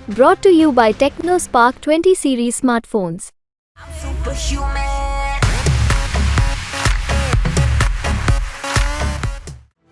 Brought to you by TechnoSpark 20 series smartphones.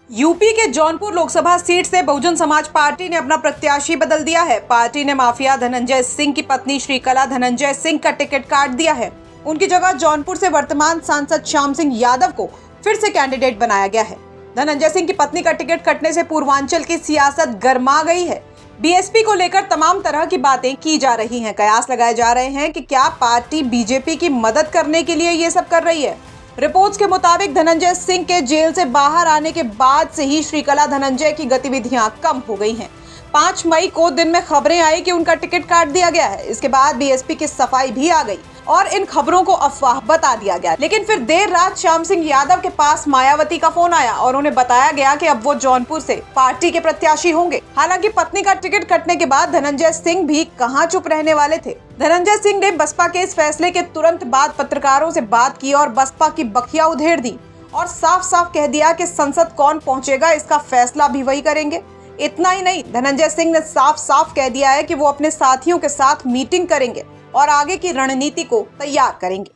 UP के Jaunpur Lok Sabha seat से Bahujan Samaj party ने अपना प्रत्याशी बदल दिया है। पार्टी ने माफिया धनंजय सिंह की पत्नी श्रीकला धनंजय सिंह का टिकट काट दिया है। उनकी जगह जौनपुर से वर्तमान सांसद श्याम सिंह यादव को फिर से कैंडिडेट बनाया गया है। धनंजय सिंह की पत्नी का टिकट कटने से पूर्वांचल की सियासत गर्मा गई है। बीएसपी को लेकर तमाम तरह की बातें की जा रही हैं। कयास लगाए जा रहे हैं कि क्या पार्टी बीजेपी की मदद करने के लिए ये सब कर रही है। रिपोर्ट्स के मुताबिक धनंजय सिंह के जेल से बाहर आने के बाद से ही श्रीकला धनंजय की गतिविधियां कम हो गई हैं। 5 मई को दिन में खबरें आई कि उनका टिकट काट दिया गया है। इसके बाद बीएसपी की सफाई भी आ गई और इन खबरों को अफवाह बता दिया गया। लेकिन फिर देर रात श्याम सिंह यादव के पास मायावती का फोन आया और उन्हें बताया गया कि अब वो जौनपुर से पार्टी के प्रत्याशी होंगे। हालांकि पत्नी का टिकट कटने के बाद धनंजय सिंह भी कहां चुप रहने वाले थे। धनंजय सिंह ने बसपा के इस फैसले के तुरंत बाद पत्रकारों से बात की और बसपा की बखिया उधेड़ दी और साफ साफ कह दिया कि संसद कौन पहुंचेगा इसका फैसला भी वही करेंगे। इतना ही नहीं, धनंजय सिंह ने साफ साफ कह दिया है कि वो अपने साथियों के साथ मीटिंग करेंगे और आगे की रणनीति को तैयार करेंगे।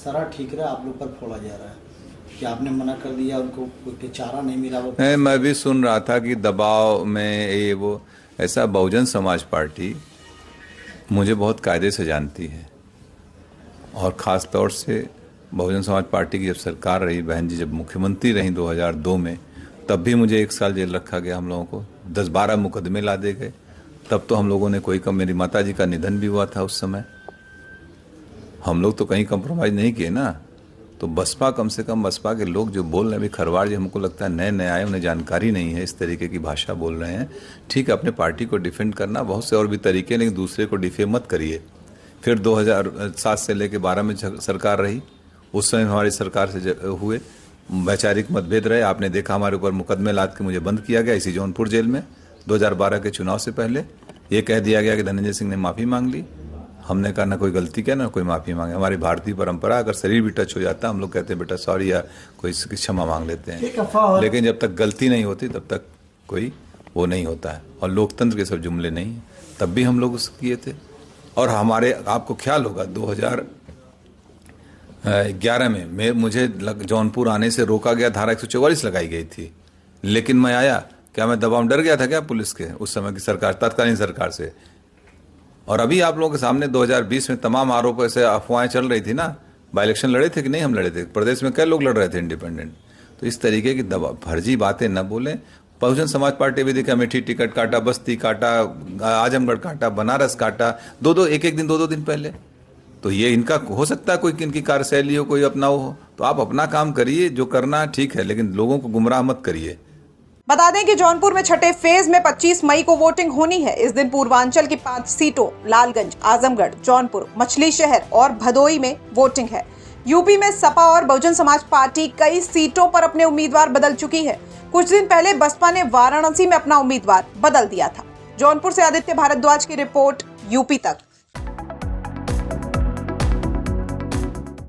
सारा ठीक रहा, आप लोग पर फोड़ा जा रहा है कि आपने मना कर दिया, उनको कोई चारा नहीं मिला। मैं भी सुन रहा था कि दबाव में ये वो ऐसा। बहुजन समाज पार्टी मुझे बहुत कायदे से जानती है और ख़ास तौर से बहुजन समाज पार्टी की जब सरकार रही, बहन जी जब मुख्यमंत्री रही 2002 में, तब भी मुझे 1 साल जेल रखा गया। हम लोगों को 10-12 मुकदमे ला दे गए। तब तो हम लोगों ने कोई कम, मेरी माताजी का निधन भी हुआ था उस समय। हम लोग तो कहीं कंप्रोमाइज़ नहीं किए ना। तो बसपा, कम से कम बसपा के लोग जो बोल रहे हैं, अभी खरवाड़ जी हमको लगता है नए नए आए, उन्हें जानकारी नहीं है, इस तरीके की भाषा बोल रहे हैं। ठीक है, अपने पार्टी को डिफेंड करना बहुत से और भी तरीके, लेकिन दूसरे को डिफेम मत करिए। फिर 2007 से लेकर 12 में सरकार रही, उस समय हमारी सरकार से हुए वैचारिक मतभेद रहे। आपने देखा हमारे ऊपर मुकदमे लाद के मुझे बंद किया गया इसी जौनपुर जेल में 2012 के चुनाव से पहले। ये कह दिया गया कि धनंजय सिंह ने माफ़ी मांग ली। हमने कहा ना कोई गलती किया ना कोई माफ़ी मांगे। हमारी भारतीय परंपरा, अगर शरीर भी टच हो जाता है हम लोग कहते हैं बेटा सॉरी या कोई क्षमा मांग लेते हैं, लेकिन जब तक गलती नहीं होती तब तक कोई वो नहीं होता है। और लोकतंत्र के सब जुमले नहीं, तब भी हम लोग उस किए थे। और हमारे, आपको ख्याल होगा 2011 में मुझे जौनपुर आने से रोका गया, धारा 144 लगाई गई थी, लेकिन मैं आया। क्या मैं दबाव डर गया था क्या पुलिस के उस समय की सरकार, तत्कालीन सरकार से? और अभी आप लोगों के सामने 2020 में तमाम आरोपों से अफवाहें चल रही थी ना। बाई इलेक्शन लड़े थे कि नहीं? हम लड़े थे। प्रदेश में कई लोग लड़ रहे थे इंडिपेंडेंट। तो इस तरीके की दबाव, फर्जी बातें न बोलें। बहुजन समाज पार्टी भी देखा, अमेठी टिकट काटा, बस्ती काटा, आजमगढ़ काटा, बनारस काटा, एक दिन 2 दिन पहले। तो ये इनका हो सकता है कोई इनकी कार्यशैली हो, कोई अपना हो। तो आप अपना काम करिए, जो करना ठीक है, लेकिन लोगों को गुमराह मत करिए। बता दें कि जौनपुर में छठे फेज में 25 मई को वोटिंग होनी है। इस दिन पूर्वांचल की 5 सीटों लालगंज, आजमगढ़, जौनपुर, मछली शहर और भदोई में वोटिंग है। यूपी में सपा और बहुजन समाज पार्टी कई सीटों पर अपने उम्मीदवार बदल चुकी है। कुछ दिन पहले बसपा ने वाराणसी में अपना उम्मीदवार बदल दिया था। जौनपुर से आदित्य भारद्वाज की रिपोर्ट, यूपी तक।